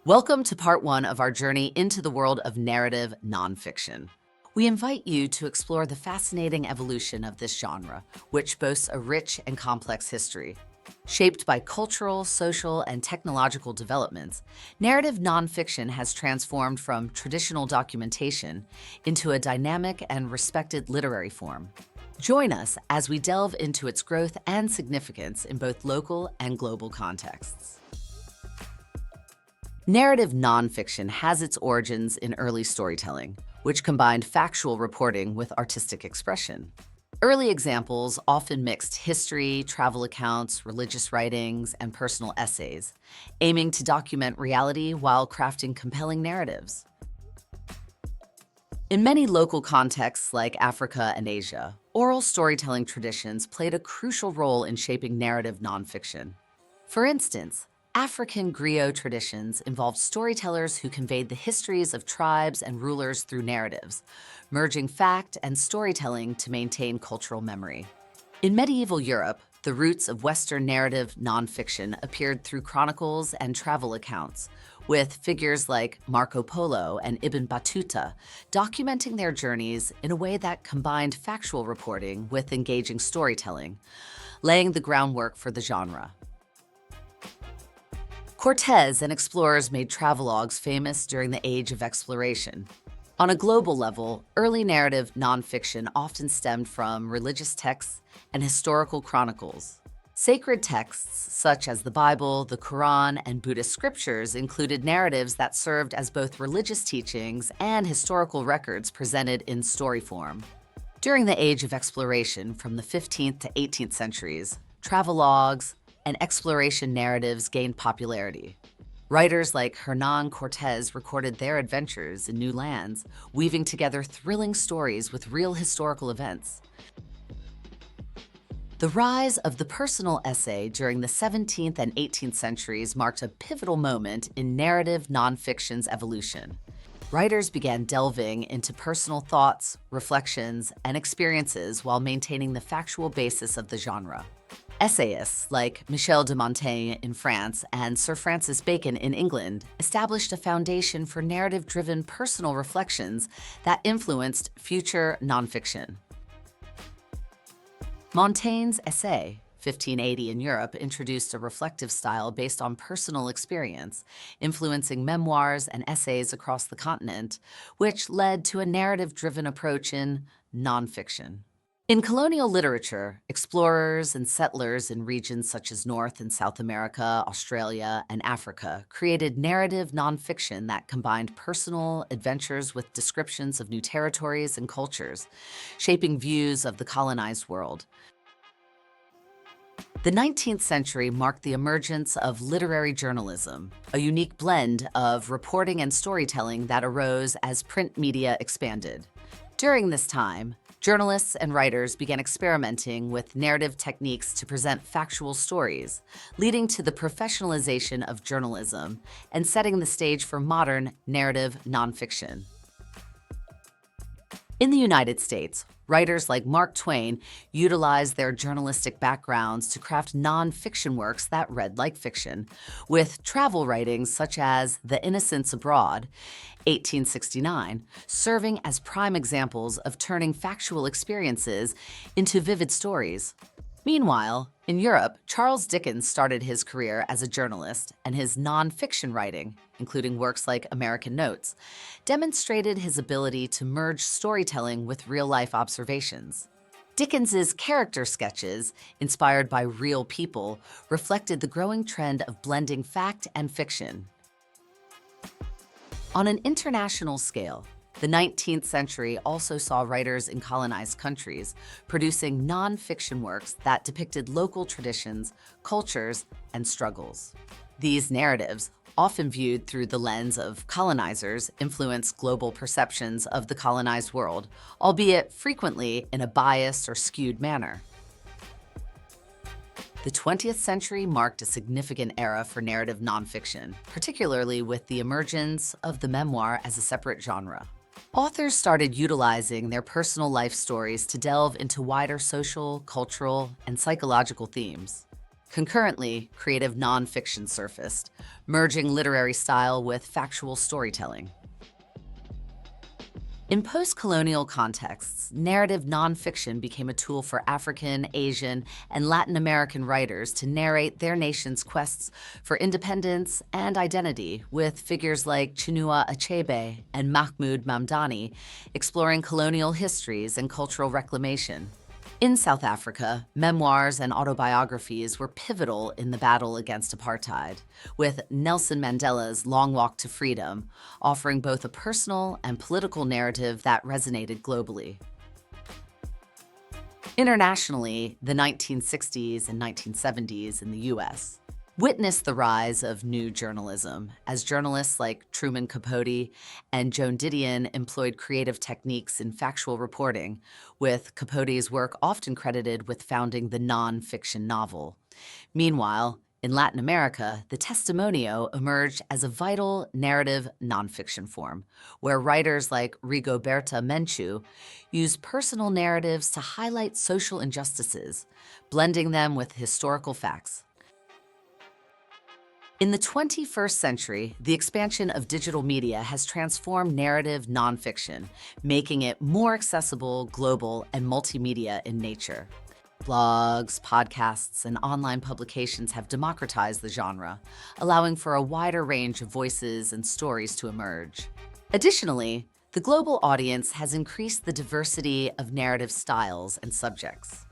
Welcome to part one of our journey into the world of narrative nonfiction. We invite you to explore the fascinating evolution of this genre, which boasts a rich and complex history. Shaped by cultural, social, and technological developments, narrative nonfiction has transformed from traditional documentation into a dynamic and respected literary form. Join us as we delve into its growth and significance in both local and global contexts. Narrative nonfiction has its origins in early storytelling, which combined factual reporting with artistic expression. Early examples often mixed history, travel accounts, religious writings, and personal essays, aiming to document reality while crafting compelling narratives. In many local contexts like Africa and Asia, oral storytelling traditions played a crucial role in shaping narrative nonfiction. For instance, African griot traditions involved storytellers who conveyed the histories of tribes and rulers through narratives, merging fact and storytelling to maintain cultural memory. In medieval Europe, the roots of Western narrative nonfiction appeared through chronicles and travel accounts, with figures like Marco Polo and Ibn Battuta documenting their journeys in a way that combined factual reporting with engaging storytelling, laying the groundwork for the genre. Cortez and explorers made travelogues famous during the Age of Exploration. On a global level, early narrative nonfiction often stemmed from religious texts and historical chronicles. Sacred texts such as the Bible, the Quran, and Buddhist scriptures included narratives that served as both religious teachings and historical records presented in story form. During the Age of Exploration, from the 15th to 18th centuries, travelogues and exploration narratives gained popularity. Writers like Hernán Cortés recorded their adventures in new lands, weaving together thrilling stories with real historical events. The rise of the personal essay during the 17th and 18th centuries marked a pivotal moment in narrative nonfiction's evolution. Writers began delving into personal thoughts, reflections, and experiences while maintaining the factual basis of the genre. Essayists like Michel de Montaigne in France and Sir Francis Bacon in England established a foundation for narrative-driven personal reflections that influenced future nonfiction. Montaigne's essay, 1580 in Europe, introduced a reflective style based on personal experience, influencing memoirs and essays across the continent, which led to a narrative-driven approach in nonfiction. In colonial literature, explorers and settlers in regions such as North and South America, Australia, and Africa created narrative nonfiction that combined personal adventures with descriptions of new territories and cultures, shaping views of the colonized world. The 19th century marked the emergence of literary journalism, a unique blend of reporting and storytelling that arose as print media expanded. During this time, journalists and writers began experimenting with narrative techniques to present factual stories, leading to the professionalization of journalism and setting the stage for modern narrative nonfiction. In the United States, writers like Mark Twain utilized their journalistic backgrounds to craft nonfiction works that read like fiction, with travel writings such as The Innocents Abroad, 1869, serving as prime examples of turning factual experiences into vivid stories. Meanwhile, in Europe, Charles Dickens started his career as a journalist, and his nonfiction writing, including works like American Notes, demonstrated his ability to merge storytelling with real-life observations. Dickens's character sketches, inspired by real people, reflected the growing trend of blending fact and fiction. On an international scale, the 19th century also saw writers in colonized countries producing nonfiction works that depicted local traditions, cultures, and struggles. These narratives, often viewed through the lens of colonizers, influenced global perceptions of the colonized world, albeit frequently in a biased or skewed manner. The 20th century marked a significant era for narrative nonfiction, particularly with the emergence of the memoir as a separate genre. Authors started utilizing their personal life stories to delve into wider social, cultural, and psychological themes. Concurrently, creative nonfiction surfaced, merging literary style with factual storytelling. In post-colonial contexts, narrative nonfiction became a tool for African, Asian, and Latin American writers to narrate their nation's quests for independence and identity, with figures like Chinua Achebe and Mahmoud Mamdani exploring colonial histories and cultural reclamation. In South Africa, memoirs and autobiographies were pivotal in the battle against apartheid, with Nelson Mandela's Long Walk to Freedom offering both a personal and political narrative that resonated globally. Internationally, the 1960s and 1970s in the U.S. witnessed the rise of new journalism as journalists like Truman Capote and Joan Didion employed creative techniques in factual reporting, with Capote's work often credited with founding the non-fiction novel. Meanwhile, in Latin America, the testimonio emerged as a vital narrative nonfiction form, where writers like Rigoberta Menchú used personal narratives to highlight social injustices, blending them with historical facts. In the 21st century, the expansion of digital media has transformed narrative nonfiction, making it more accessible, global, and multimedia in nature. Blogs, podcasts, and online publications have democratized the genre, allowing for a wider range of voices and stories to emerge. Additionally, the global audience has increased the diversity of narrative styles and subjects.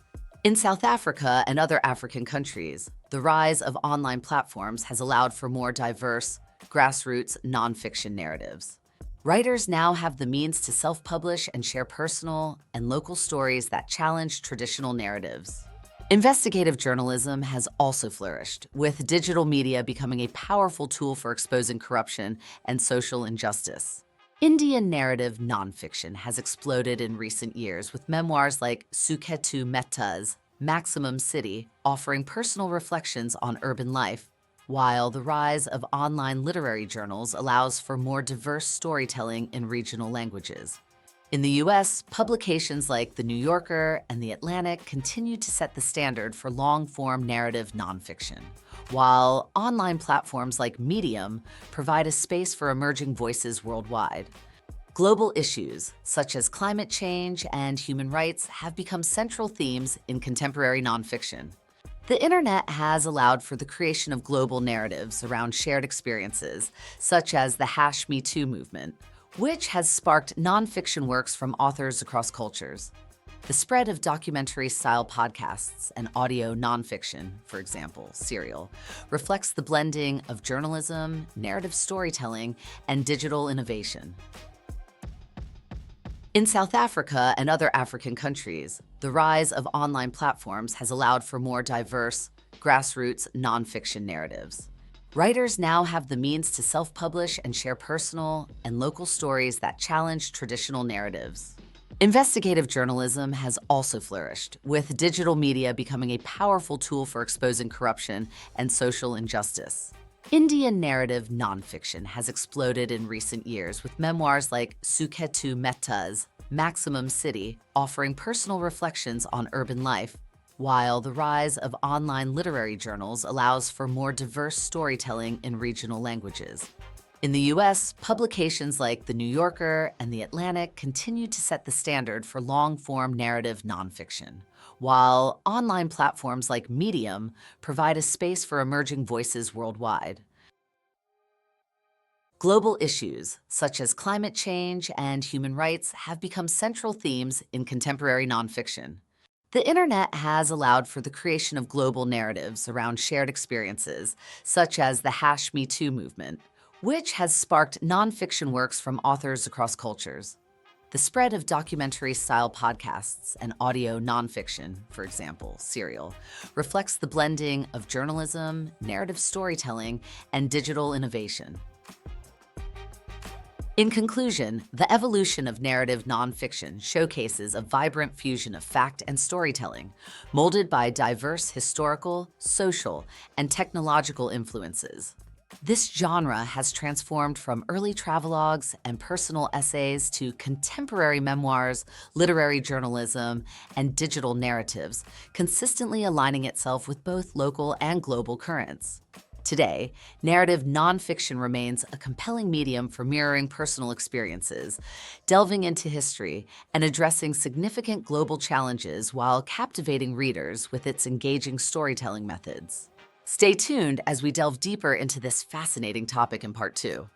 In South Africa and other African countries, the rise of online platforms has allowed for more diverse, grassroots nonfiction narratives. Writers now have the means to self-publish and share personal and local stories that challenge traditional narratives. Investigative journalism has also flourished, with digital media becoming a powerful tool for exposing corruption and social injustice. Indian narrative nonfiction has exploded in recent years, with memoirs like Suketu Mehta's Maximum City offering personal reflections on urban life, while the rise of online literary journals allows for more diverse storytelling in regional languages. In the U.S., publications like The New Yorker and The Atlantic continue to set the standard for long-form narrative nonfiction, while online platforms like Medium provide a space for emerging voices worldwide. Global issues, such as climate change and human rights, have become central themes in contemporary nonfiction. The internet has allowed for the creation of global narratives around shared experiences, such as the #MeToo movement, which has sparked nonfiction works from authors across cultures. The spread of documentary-style podcasts and audio nonfiction, for example, Serial, reflects the blending of journalism, narrative storytelling, and digital innovation. In South Africa and other African countries, the rise of online platforms has allowed for more diverse, grassroots nonfiction narratives. Writers now have the means to self-publish and share personal and local stories that challenge traditional narratives. Investigative journalism has also flourished, with digital media becoming a powerful tool for exposing corruption and social injustice. Indian narrative nonfiction has exploded in recent years, with memoirs like Suketu Mehta's Maximum City offering personal reflections on urban life, while the rise of online literary journals allows for more diverse storytelling in regional languages. In the U.S., publications like The New Yorker and The Atlantic continue to set the standard for long-form narrative nonfiction, while online platforms like Medium provide a space for emerging voices worldwide. Global issues, such as climate change and human rights, have become central themes in contemporary nonfiction. The internet has allowed for the creation of global narratives around shared experiences, such as the #MeToo movement, which has sparked nonfiction works from authors across cultures. The spread of documentary-style podcasts and audio nonfiction, for example, Serial, reflects the blending of journalism, narrative storytelling, and digital innovation. In conclusion, the evolution of narrative nonfiction showcases a vibrant fusion of fact and storytelling, molded by diverse historical, social, and technological influences. This genre has transformed from early travelogues and personal essays to contemporary memoirs, literary journalism, and digital narratives, consistently aligning itself with both local and global currents. Today, narrative nonfiction remains a compelling medium for mirroring personal experiences, delving into history, and addressing significant global challenges while captivating readers with its engaging storytelling methods. Stay tuned as we delve deeper into this fascinating topic in part 2.